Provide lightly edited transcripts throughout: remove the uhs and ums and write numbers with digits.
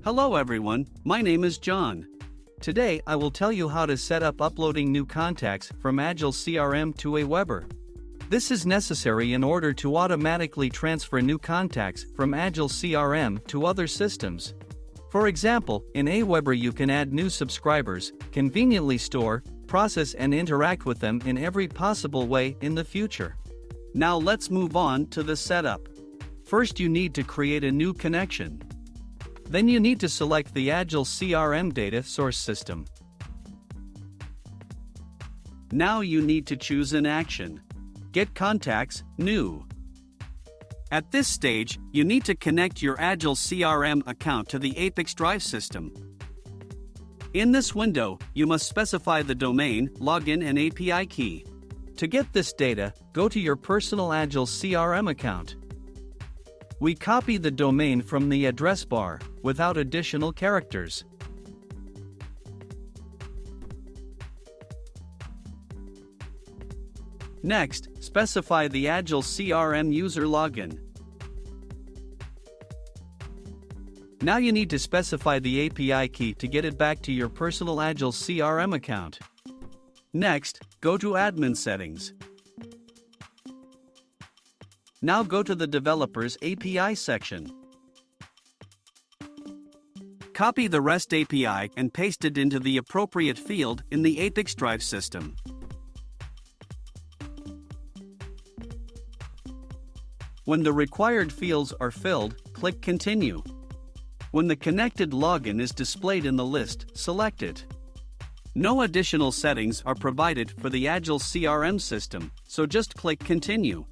Hello everyone, my name is John. Today I will tell you how to set up uploading new contacts from Agile CRM to AWeber. This is necessary in order to automatically transfer new contacts from Agile CRM to other systems. For example, in AWeber you can add new subscribers, conveniently store, process and interact with them in every possible way in the future. Now let's move on to the setup. First you need to create a new connection. Then you need to select the Agile CRM data source system. Now you need to choose an action. Get contacts, new. At this stage, you need to connect your Agile CRM account to the ApiX-Drive system. In this window, you must specify the domain, login and API key. To get this data, go to your personal Agile CRM account. We copy the domain from the address bar, without additional characters. Next, specify the Agile CRM user login. Now you need to specify the API key to get it back to your personal Agile CRM account. Next, go to Admin Settings. Now go to the Developers API section. Copy the REST API and paste it into the appropriate field in the ApiX-Drive system. When the required fields are filled, click Continue. When the connected login is displayed in the list, select it. No additional settings are provided for the Agile CRM system, so just click Continue.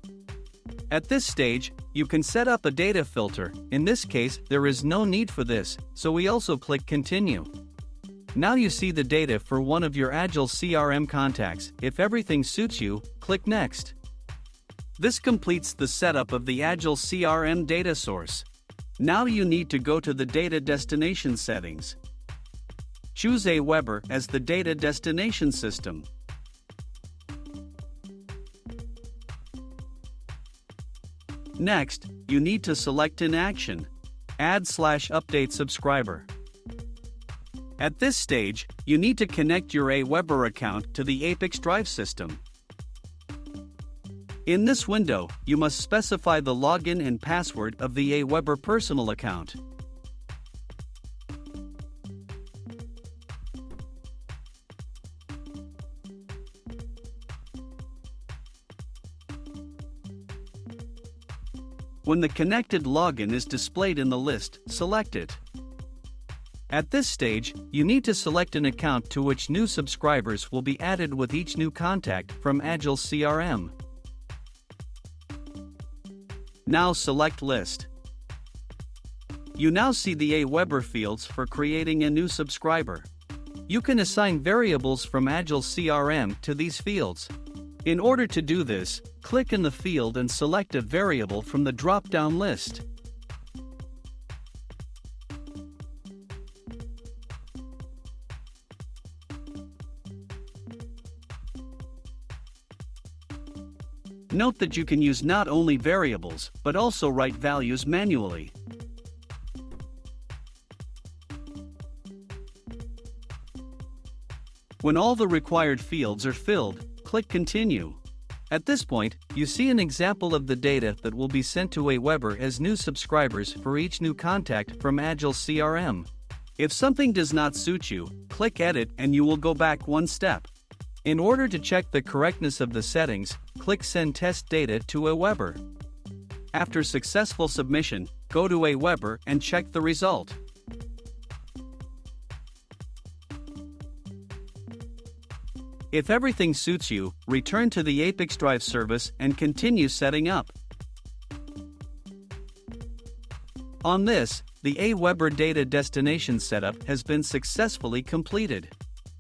At this stage, you can set up a data filter. In this case, there is no need for this, so we also click Continue. Now you see the data for one of your Agile CRM contacts. If everything suits you, click Next. This completes the setup of the Agile CRM data source. Now you need to go to the data destination settings. Choose AWeber as the data destination system. Next, you need to select an action. Add/update subscriber. At this stage, you need to connect your AWeber account to the ApiX-Drive system. In this window, you must specify the login and password of the AWeber personal account. When the connected login is displayed in the list, select it. At this stage, you need to select an account to which new subscribers will be added with each new contact from Agile CRM. Now select List. You now see the AWeber fields for creating a new subscriber. You can assign variables from Agile CRM to these fields. In order to do this, click in the field and select a variable from the drop-down list. Note that you can use not only variables, but also write values manually. When all the required fields are filled, click Continue. At this point, you see an example of the data that will be sent to AWeber as new subscribers for each new contact from Agile CRM. If something does not suit you, click Edit and you will go back one step. In order to check the correctness of the settings, click Send Test Data to AWeber. After successful submission, go to AWeber and check the result. If everything suits you, return to the ApiX-Drive service and continue setting up. On this, the AWeber data destination setup has been successfully completed.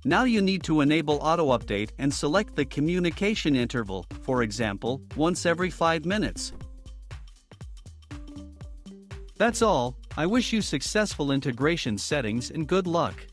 Now you need to enable auto-update and select the communication interval, for example, once every 5 minutes. That's all. I wish you successful integration settings and good luck.